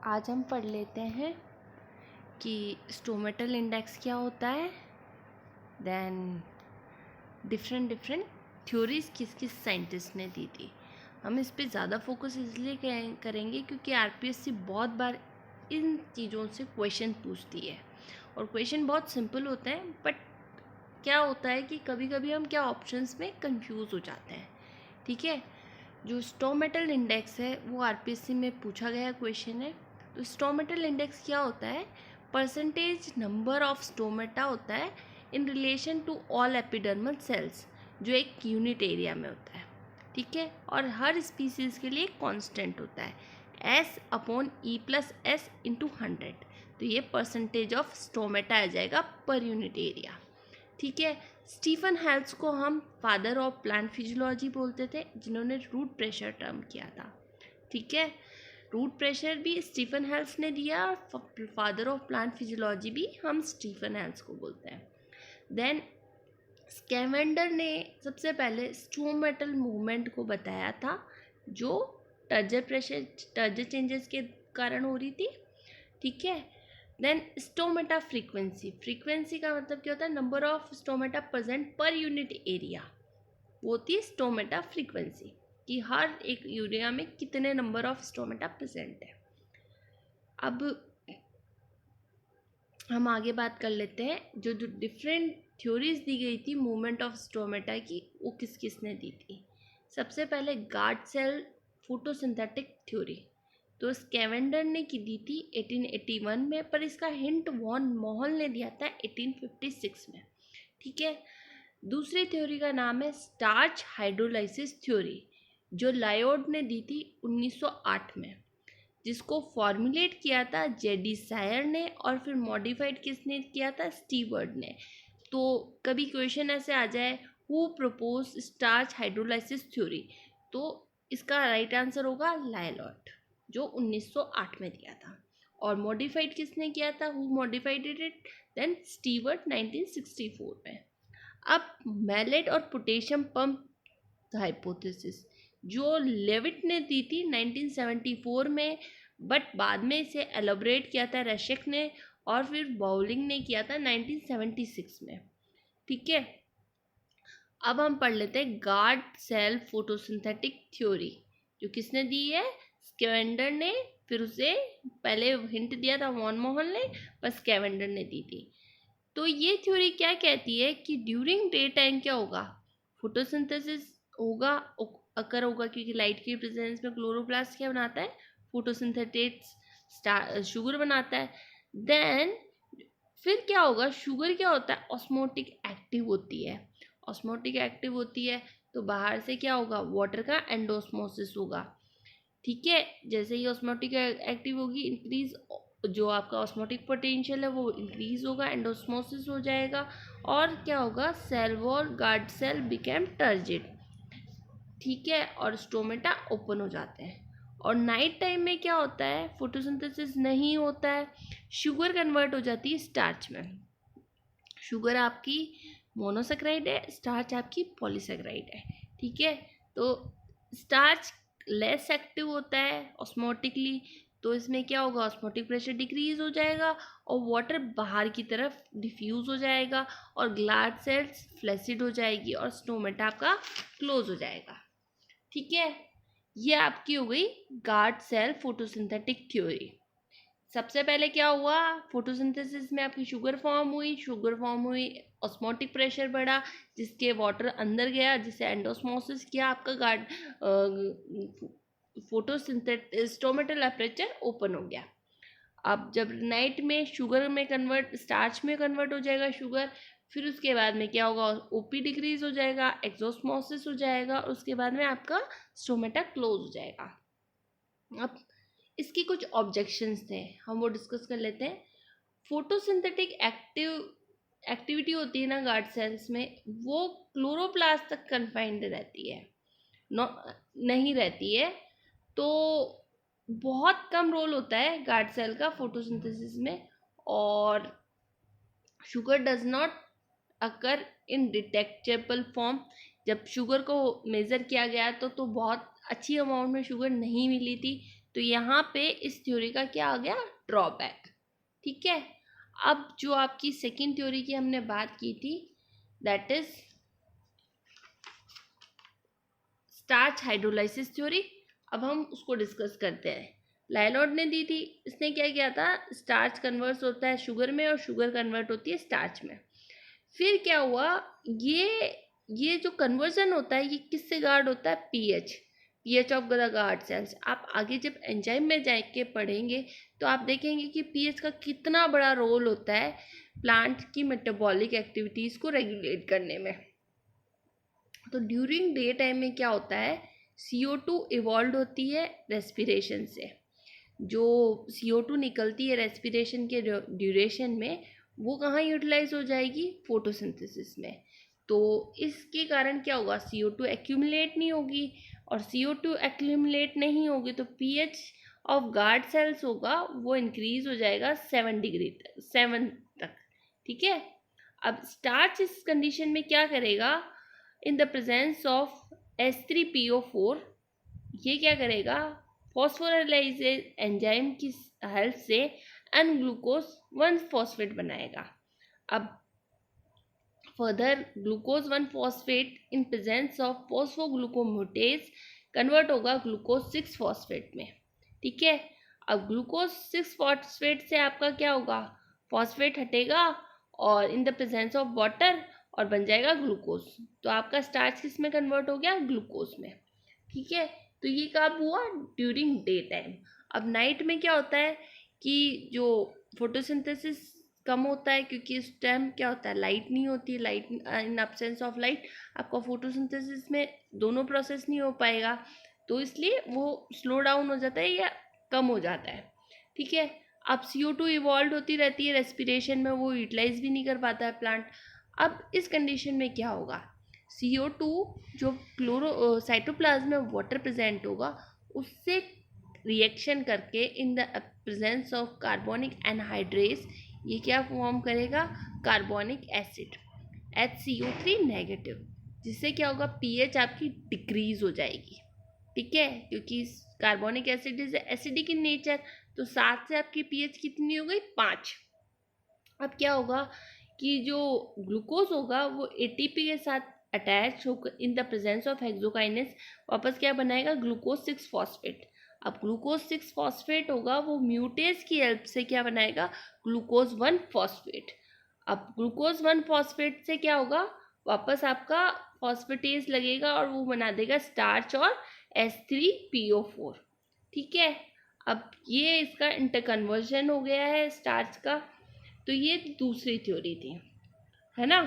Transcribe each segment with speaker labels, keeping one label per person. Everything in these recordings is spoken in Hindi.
Speaker 1: आज हम पढ़ लेते हैं कि स्टोमेटल इंडेक्स क्या होता है, देन डिफरेंट थ्योरीज किस किस साइंटिस्ट ने दी थी। हम इस पे ज़्यादा फोकस इसलिए करेंगे क्योंकि आरपीएससी बहुत बार इन चीज़ों से क्वेश्चन पूछती है और क्वेश्चन बहुत सिंपल होते हैं, बट क्या होता है कि कभी कभी हम क्या ऑप्शंस में कंफ्यूज हो जाते हैं। ठीक है, जो स्टोमेटल इंडेक्स है वो आरपीएससी में पूछा गया क्वेश्चन है। तो स्टोमेटल इंडेक्स क्या होता है? परसेंटेज नंबर ऑफ स्टोमेटा होता है in relation to all epidermal cells, जो एक यूनिट एरिया में होता है। ठीक है, और हर स्पीसीज के लिए कांस्टेंट होता है S/E+S इंटू 100। तो ये परसेंटेज ऑफ स्टोमेटा आ जाएगा पर यूनिट एरिया। ठीक है, स्टीफन हेल्स को हम फादर ऑफ प्लांट फिजियोलॉजी बोलते थे, जिन्होंने रूट प्रेशर टर्म किया था। ठीक है, रूट प्रेशर भी स्टीफन हेल्स ने दिया और फादर ऑफ प्लांट फिजियोलॉजी भी हम स्टीफन हेल्स को बोलते हैं। देन स्कैवेंडर ने सबसे पहले स्टोमेटल मूवमेंट को बताया था, जो टर्जर चेंजेस के कारण हो रही थी। ठीक है, देन स्टोमेटा फ्रीक्वेंसी का मतलब क्या होता है? Number of stomata present per unit area, वो होती है स्टोमेटा फ्रीक्वेंसी, कि हर एक यूरिया में कितने नंबर ऑफ स्टोमेटा प्रेजेंट है। अब हम आगे बात कर लेते हैं, जो डिफरेंट थ्योरीज दी गई थी मूवमेंट ऑफ स्टोमेटा की, वो किस किस ने दी थी। सबसे पहले गार्ड सेल फोटोसिंथेटिक थ्योरी, तो स्कैवेंडर ने की दी थी 1881 में, पर इसका हिंट वॉन मोहल ने दिया था 1856 में। ठीक है, दूसरी थ्योरी का नाम है स्टार्च हाइड्रोलाइसिस थ्योरी, जो लायोड ने दी थी 1908 में, जिसको फॉर्मुलेट किया था जेडी सायर ने, और फिर मॉडिफाइड किसने किया था? स्टीवर्ड ने। तो कभी क्वेश्चन ऐसे आ जाए who propose starch hydrolysis theory, तो इसका राइट आंसर होगा लायलॉट, जो 1908 में दिया था। और मॉडिफाइड किसने किया था? Who modified it? Then Stewart 1964 में। अब मैलेट और पोटेशियम पंप हाइपोथेसिस, जो लेविट ने दी थी 1974 में, बट बाद में इसे एलोबरेट किया था रशक ने, और फिर बाउलिंग ने किया था 1976 में। ठीक है, अब हम पढ़ लेते हैं गार्ड सेल फोटोसिंथेटिक थ्योरी, जो किसने दी है? स्कैवेंडर ने, फिर उसे पहले हिंट दिया था वॉन मोहन ने, पर स्कैवेंडर ने दी थी। तो ये थ्योरी क्या कहती है कि ड्यूरिंग डे टाइम क्या होगा? फोटोसिंथेसिस होगा, अकर होगा, क्योंकि लाइट की प्रेजेंस में क्लोरोप्लास्ट क्या बनाता है? फोटोसिंथेटेड शुगर बनाता है। देन फिर क्या होगा? शुगर क्या होता है? ऑस्मोटिक एक्टिव होती है। ऑस्मोटिक एक्टिव होती है तो बाहर से क्या होगा? वाटर का एंडोस्मोसिस होगा। ठीक है, जैसे ही ऑस्मोटिक एक्टिव होगी, इंक्रीज जो आपका ऑस्मोटिक पोटेंशियल है वो इंक्रीज होगा, एंडोस्मोसिस हो जाएगा, और क्या होगा? Cell wall guard cell became turgid. ठीक है, और स्टोमेटा ओपन हो जाते हैं। और नाइट टाइम में क्या होता है? फोटोसिंथेसिस नहीं होता है, शुगर कन्वर्ट हो जाती है स्टार्च में। शुगर आपकी मोनोसेक्राइड है, स्टार्च आपकी पॉलीसेक्राइड है। ठीक है, तो स्टार्च लेस एक्टिव होता है ऑस्मोटिकली, तो इसमें क्या होगा? ऑस्मोटिक प्रेशर डिक्रीज हो जाएगा और वाटर बाहर की तरफ डिफ्यूज हो जाएगा, और ग्लाड सेल्स फ्लैसिड हो जाएगी, और स्टोमेटा आपका क्लोज हो जाएगा। ठीक है, ये आपकी हो गई गार्ड सेल फोटोसिंथेटिक थ्योरी। सबसे पहले क्या हुआ? फोटोसिंथेसिस में आपकी शुगर फॉर्म हुई, ऑस्मोटिक प्रेशर बढ़ा, जिसके वाटर अंदर गया, जिसे एंडोस्मोसिस किया, आपका गार्ड स्टोमेटल अपर्चर ओपन हो गया। अब जब नाइट में शुगर में कन्वर्ट, स्टार्च में कन्वर्ट हो जाएगा शुगर, फिर उसके बाद में क्या होगा? ओपी डिक्रीज हो जाएगा, एक्सोस्मोसिस हो जाएगा, और उसके बाद में आपका स्टोमेटा क्लोज हो जाएगा। अब इसकी कुछ ऑब्जेक्शंस थे, हम वो डिस्कस कर लेते हैं। फोटोसिंथेटिक एक्टिविटी होती है ना गार्ड सेल्स में, वो क्लोरोप्लास्ट तक कन्फाइंड रहती है, नहीं रहती है। तो बहुत कम रोल होता है गार्ड सेल का फोटोसिंथेसिस में, और sugar does not occur in detectable form. जब शुगर को मेज़र किया गया तो बहुत अच्छी अमाउंट में शुगर नहीं मिली थी, तो यहाँ पे इस थ्योरी का क्या आ गया, ड्रॉबैक। ठीक है, अब जो आपकी सेकेंड थ्योरी की हमने बात की थी, that is starch hydrolysis theory. अब हम उसको डिस्कस करते हैं। लाइलॉर्ड ने दी थी, इसने क्या किया था, स्टार्च कन्वर्ट होता है शुगर में और शुगर कन्वर्ट होती है स्टार्च में। फिर क्या हुआ, ये जो कन्वर्जन होता है ये किससे गार्ड होता है, pH of the guard cells. आप आगे जब एंजाइम में जाके पढ़ेंगे तो आप देखेंगे कि पीएच का कितना बड़ा रोल होता है प्लांट की मेटाबॉलिक एक्टिविटीज को रेगुलेट करने में। तो ड्यूरिंग डे टाइम में क्या होता है, CO2 इवॉल्व होती है रेस्पिरेशन से। जो CO2 निकलती है रेस्पिरेशन के ड्यूरेशन में, वो कहाँ यूटिलाइज हो जाएगी, फोटोसिंथेसिस में। तो इसके कारण क्या होगा, CO2 एक्यूमुलेट नहीं होगी, और CO2 एक्यूमुलेट नहीं होगी तो pH ऑफ गार्ड सेल्स होगा वो इंक्रीज हो जाएगा 7 डिग्री तक, 7 तक। ठीक है, अब स्टार्च इस कंडीशन में क्या करेगा, इन द प्रेजेंस ऑफ H3PO4 ये क्या करेगा, फॉस्फोराइलेज एंजाइम की हेल्प से एन ग्लूकोज 1 फॉस्फेट बनाएगा। अब further glucose 1 phosphate in presence of phosphoglucomutase convert होगा ग्लूकोज 6 फॉस्फेट में। ठीक है, अब ग्लूकोज 6 फॉस्फेट से आपका क्या होगा, फॉस्फेट हटेगा और in the presence of water और बन जाएगा ग्लूकोज। तो आपका स्टार्च किस में कन्वर्ट हो गया, ग्लूकोज में। ठीक है, तो ये कब हुआ, ड्यूरिंग डे टाइम। अब नाइट में क्या होता है कि जो फोटोसिंथेसिस कम होता है, क्योंकि इस टाइम क्या होता है, लाइट नहीं होती है, light in absence of light आपका फोटोसिंथेसिस में दोनों प्रोसेस नहीं हो पाएगा, तो इसलिए वो स्लो डाउन हो जाता है या कम हो जाता है। ठीक है, अब CO2 इवॉल्व होती रहती है रेस्पिरेशन में, वो यूटिलाइज भी नहीं कर पाता है प्लांट। अब इस कंडीशन में क्या होगा, CO2 जो साइटोप्लाज्म में वाटर प्रेजेंट होगा उससे रिएक्शन करके इन the presence of carbonic anhydrase ये क्या फॉर्म करेगा, कार्बोनिक एसिड HCO3 नेगेटिव, जिससे क्या होगा, pH आपकी डिक्रीज हो जाएगी। ठीक है, क्योंकि carbonic acid is acidic in nature, तो 7 से आपकी pH कितनी हो गई, 5। अब क्या होगा कि जो ग्लूकोज होगा वो ATP के साथ अटैच होकर इन द प्रेजेंस ऑफ हेक्सोकाइनेस वापस क्या बनाएगा, ग्लूकोज 6 फॉस्फेट। अब ग्लूकोज 6 फॉस्फेट होगा वो म्यूटेज की हेल्प से क्या बनाएगा, ग्लूकोज 1 फॉस्फेट। अब ग्लूकोज 1 फॉस्फेट से क्या होगा, वापस आपका फॉस्फेटेज लगेगा और वो बना देगा स्टार्च और H3PO4। ठीक है, अब ये इसका इंटरकन्वर्जन हो गया है स्टार्च का। तो ये दूसरी थ्योरी थी, है ना,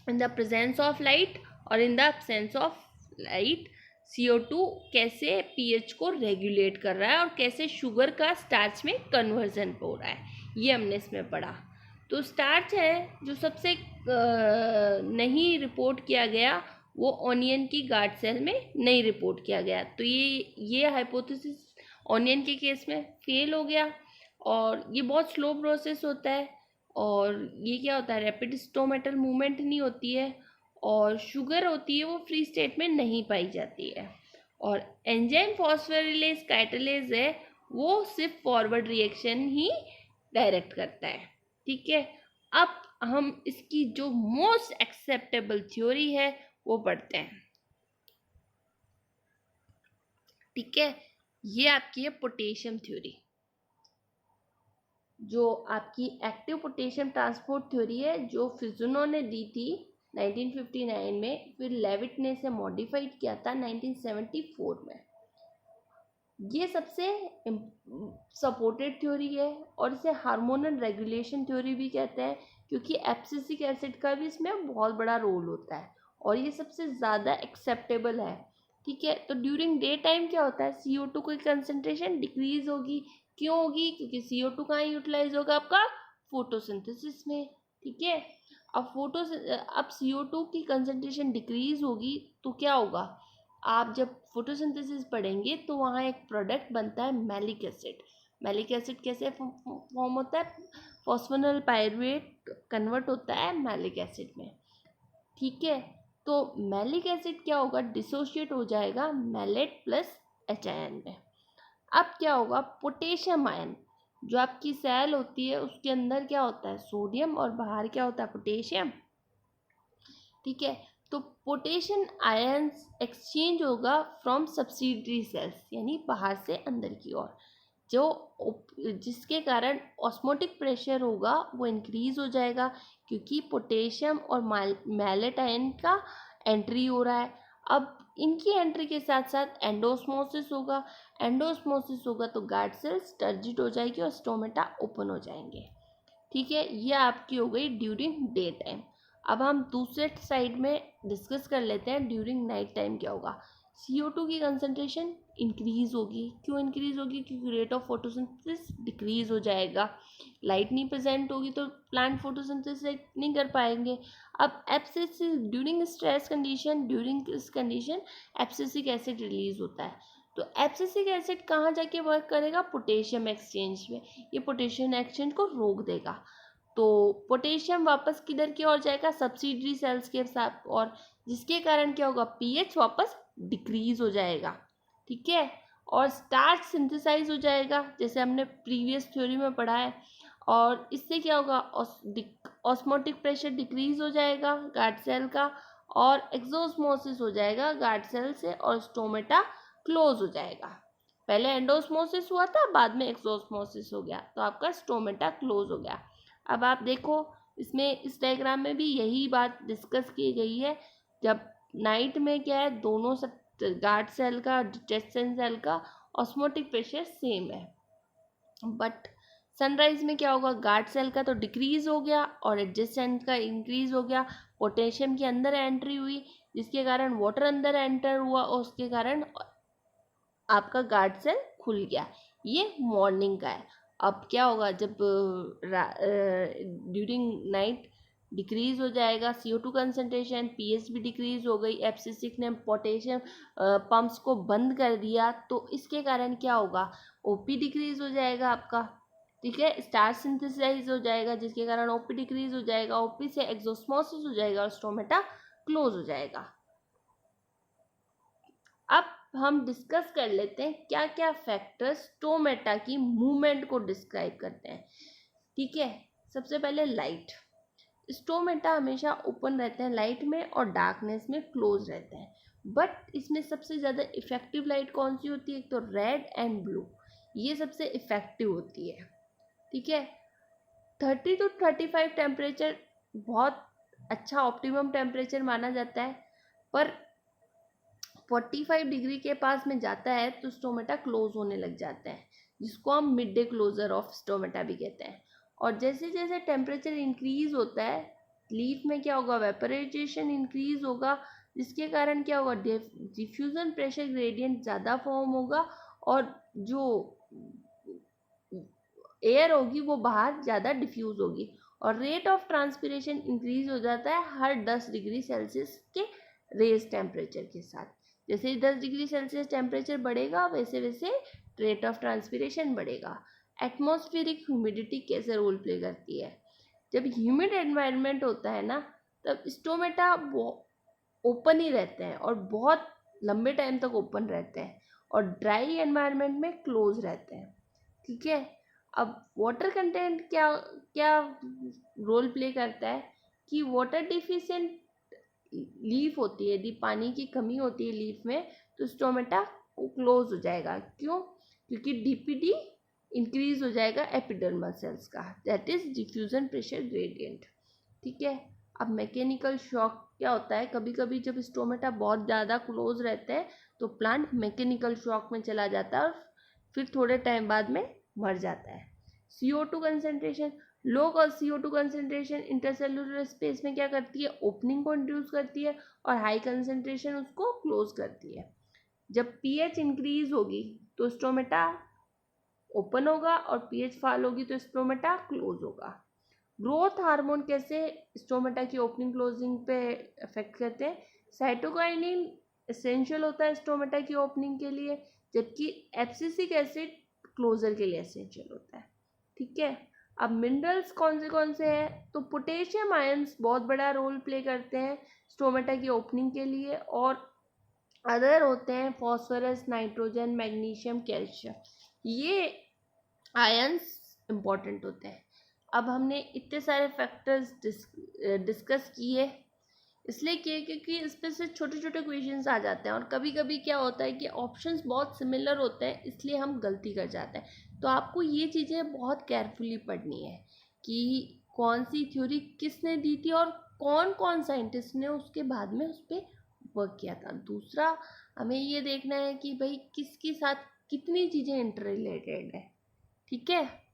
Speaker 1: in the presence of light और in the absence of light CO2 कैसे pH को रेगुलेट कर रहा है और कैसे शुगर का स्टार्च में कन्वर्जन हो रहा है, ये हमने इसमें पढ़ा। तो स्टार्च है जो सबसे नहीं रिपोर्ट किया गया, वो ऑनियन की गार्ड सेल में नहीं रिपोर्ट किया गया। तो ये हाइपोथेसिस ऑनियन के केस में फेल हो गया, और ये बहुत स्लो प्रोसेस होता है, और ये क्या होता है, रैपिड स्टोमेटल मूवमेंट नहीं होती है, और शुगर होती है वो फ्री स्टेट में नहीं पाई जाती है, और एंजाइम फॉस्फोरिलेज काइटलेज है वो सिर्फ फॉरवर्ड रिएक्शन ही डायरेक्ट करता है। ठीक है, अब हम इसकी जो मोस्ट एक्सेप्टेबल थ्योरी है वो पढ़ते हैं। ठीक है, ये आपकी है पोटेशियम थ्योरी, जो आपकी एक्टिव पोटेशियम ट्रांसपोर्ट थ्योरी है, जो फिजनो ने दी थी 1959 में, फिर लेविट ने इसे मॉडिफाइड किया था 1974 में। ये सबसे सपोर्टेड थ्योरी है, और इसे हार्मोनल रेगुलेशन थ्योरी भी कहते हैं, क्योंकि एब्सिसिक एसिड का भी इसमें बहुत बड़ा रोल होता है, और ये सबसे ज़्यादा एक्सेप्टेबल है। ठीक है, तो ड्यूरिंग डे टाइम क्या होता है, CO2 की कंसनट्रेशन डिक्रीज होगी। क्यों होगी, क्योंकि CO2 कहाँ यूटिलाइज होगा, आपका फोटोसिंथेसिस में। ठीक है, अब CO2 की कंसनट्रेशन डिक्रीज होगी तो क्या होगा, आप जब फोटोसिंथेसिस पढ़ेंगे तो वहाँ एक प्रोडक्ट बनता है मैलिक एसिड। मैलिक एसिड कैसे फॉर्म होता है, फॉस्फोनल पायरुवेट कन्वर्ट होता है मैलिक एसिड में। ठीक है, तो मैलिक एसिड क्या होगा, डिसोशिएट हो जाएगा मैलेट प्लस HIN में। अब क्या होगा, पोटेशियम आयन, जो आपकी सेल होती है उसके अंदर क्या होता है, सोडियम, और बाहर क्या होता है, पोटेशियम। ठीक है, तो पोटेशियम आयंस एक्सचेंज होगा फ्रॉम सब्सिडरी सेल्स, यानी बाहर से अंदर की ओर, जिसके कारण ऑस्मोटिक प्रेशर होगा वो इंक्रीज हो जाएगा, क्योंकि पोटेशियम और मैलेट आयन का एंट्री हो रहा है। अब इनकी एंट्री के साथ साथ एंडोस्मोसिस होगा, एंडोस्मोसिस होगा तो गार्ड सेल्स टर्जिट हो जाएगी और स्टोमेटा ओपन हो जाएंगे। ठीक है, ये आपकी हो गई ड्यूरिंग डे टाइम। अब हम दूसरे साइड में डिस्कस कर लेते हैं ड्यूरिंग नाइट टाइम क्या होगा। CO2 की कंसंट्रेशन इंक्रीज होगी। क्यों इंक्रीज होगी, क्योंकि रेट ऑफ फोटोसिंथेसिस डिक्रीज हो जाएगा। लाइट नहीं प्रेजेंट होगी तो प्लांट फोटोसिंथेसिस नहीं कर पाएंगे। अब abscisic during stress condition, during इस कंडीशन एब्सिसिक एसिड रिलीज होता है। तो एब्सिसिक एसिड कहाँ जाके वर्क करेगा, पोटेशियम एक्सचेंज में। ये पोटेशियम एक्सचेंज को रोक देगा, तो पोटेशियम वापस किधर की ओर जाएगा, सब्सिडरी सेल्स के साथ, और जिसके कारण क्या होगा, पीएच वापस डिक्रीज हो जाएगा। ठीक है, और स्टार्च सिंथेसाइज हो जाएगा, जैसे हमने प्रीवियस थ्योरी में पढ़ा है, और इससे क्या होगा, ऑस्मोटिक प्रेशर डिक्रीज हो जाएगा गार्ड सेल का, और एक्सोस्मोसिस हो जाएगा गार्ड सेल से, और स्टोमेटा क्लोज हो जाएगा। पहले एंडोस्मोसिस हुआ था, बाद में एक्सोस्मोसिस हो गया, तो आपका स्टोमेटा क्लोज हो गया। अब आप देखो इसमें, इस डायग्राम में भी यही बात डिस्कस की गई है। जब नाइट में क्या है, दोनों गार्ड सेल का, डिटेस्टेंट सेल का ऑस्मोटिक प्रेशर सेम है, बट सनराइज में क्या होगा, गार्ड सेल का तो डिक्रीज हो गया और एडजेसेंट का इंक्रीज हो गया। पोटेशियम की अंदर एंट्री हुई, जिसके कारण वाटर अंदर एंटर हुआ, और उसके कारण आपका गार्ड सेल खुल गया। ये मॉर्निंग का है। अब क्या होगा, जब ड्यूरिंग नाइट डिक्रीज हो जाएगा CO2 कंसंट्रेशन, पीएच भी डिक्रीज हो गई, एब्सिसिक ने पोटेशियम पंप्स को बंद कर दिया, तो इसके कारण क्या होगा, ओपी डिक्रीज हो जाएगा आपका। ठीक है, स्टार्च सिंथेसाइज हो जाएगा, जिसके कारण ओपी डिक्रीज हो जाएगा, ओपी से एक्सोस्मोसिस हो जाएगा और स्टोमेटा क्लोज हो जाएगा। अब हम डिस्कस कर लेते हैं क्या क्या फैक्टर्स स्टोमेटा की मूवमेंट को डिस्क्राइब करते हैं। ठीक है, सबसे पहले लाइट। स्टोमेटा हमेशा ओपन रहते हैं लाइट में, और डार्कनेस में क्लोज रहते हैं, बट इसमें सबसे ज़्यादा इफेक्टिव लाइट कौन सी होती है, एक तो रेड एंड ब्लू, ये सबसे इफेक्टिव होती है। ठीक है, 30 to 35 टेम्परेचर बहुत अच्छा ऑप्टिमम टेम्परेचर माना जाता है, पर 45 डिग्री के पास में जाता है तो स्टोमेटा क्लोज होने लग जाते हैं, जिसको हम mid day closure of stomata भी कहते हैं। और जैसे जैसे टेम्परेचर इंक्रीज होता है, लीफ में क्या होगा, वेपराइजेशन इंक्रीज होगा, जिसके कारण क्या होगा, डिफ्यूजन प्रेशर ग्रेडियंट ज़्यादा फॉर्म होगा, और जो एयर होगी वो बाहर ज़्यादा डिफ्यूज होगी, और रेट ऑफ ट्रांसपिरेशन इंक्रीज हो जाता है हर 10 डिग्री सेल्सियस के रेज टेम्परेचर के साथ। जैसे ही 10 डिग्री सेल्सियस टेम्परेचर बढ़ेगा, वैसे वैसे रेट ऑफ ट्रांसपिरेशन बढ़ेगा। एटमॉस्फेरिक ह्यूमिडिटी कैसे रोल प्ले करती है, जब ह्यूमिड एनवायरनमेंट होता है ना, तब स्टोमेटा ओपन ही रहते हैं और बहुत लंबे टाइम तक ओपन रहते हैं, और ड्राई एनवायरनमेंट में क्लोज रहते हैं। ठीक है, अब वाटर कंटेंट क्या क्या रोल प्ले करता है, कि वाटर डिफिशिएंट लीफ होती है, यदि पानी की कमी होती है लीफ में, तो स्टोमेटा क्लोज हो जाएगा। क्यों, क्योंकि DPD इंक्रीज हो जाएगा एपिडर्मल सेल्स का, that is diffusion pressure gradient. ठीक है, अब मैकेनिकल शॉक क्या होता है, कभी कभी जब स्टोमेटा बहुत ज़्यादा क्लोज रहते हैं तो प्लांट मैकेनिकल शॉक में चला जाता है, और फिर थोड़े टाइम बाद में मर जाता है। CO2 कंसेंट्रेशन, लो CO2 कंसेंट्रेशन इंटरसेलुलर स्पेस में क्या करती है, ओपनिंग को इंड्यूस करती है, और हाई कंसेंट्रेशन उसको क्लोज करती है। जब pH इंक्रीज होगी तो स्टोमेटा ओपन होगा, और pH फॉल होगी तो स्टोमेटा क्लोज होगा। ग्रोथ हार्मोन कैसे स्टोमेटा की ओपनिंग क्लोजिंग पे इफेक्ट करते हैं, साइटोकाइनिन एसेंशियल होता है स्टोमेटा की ओपनिंग के लिए, जबकि एब्सिसिक एसिड क्लोजर के लिए एसेंशियल होता है। ठीक है, अब मिनरल्स कौन से हैं, तो पोटेशियम आयंस बहुत बड़ा रोल प्ले करते हैं स्टोमेटा की ओपनिंग के लिए, और अदर होते हैं फॉस्फोरस, नाइट्रोजन, मैग्नीशियम, कैल्शियम। ये आयंस इम्पोर्टेंट होते हैं। अब हमने इतने सारे फैक्टर्स डिस्कस किए, इसलिए किए क्योंकि इस पे से छोटे छोटे क्वेश्चंस आ जाते हैं, और कभी कभी क्या होता है कि ऑप्शंस बहुत सिमिलर होते हैं, इसलिए हम गलती कर जाते हैं। तो आपको ये चीज़ें बहुत केयरफुली पढ़नी है कि कौन सी थ्योरी किसने दी थी और कौन कौन साइंटिस्ट ने उसके बाद में उस पर वर्क किया था। दूसरा, हमें ये देखना है कि भाई किसके साथ कितनी चीज़ें इंटर रिलेटेड है। ठीक है।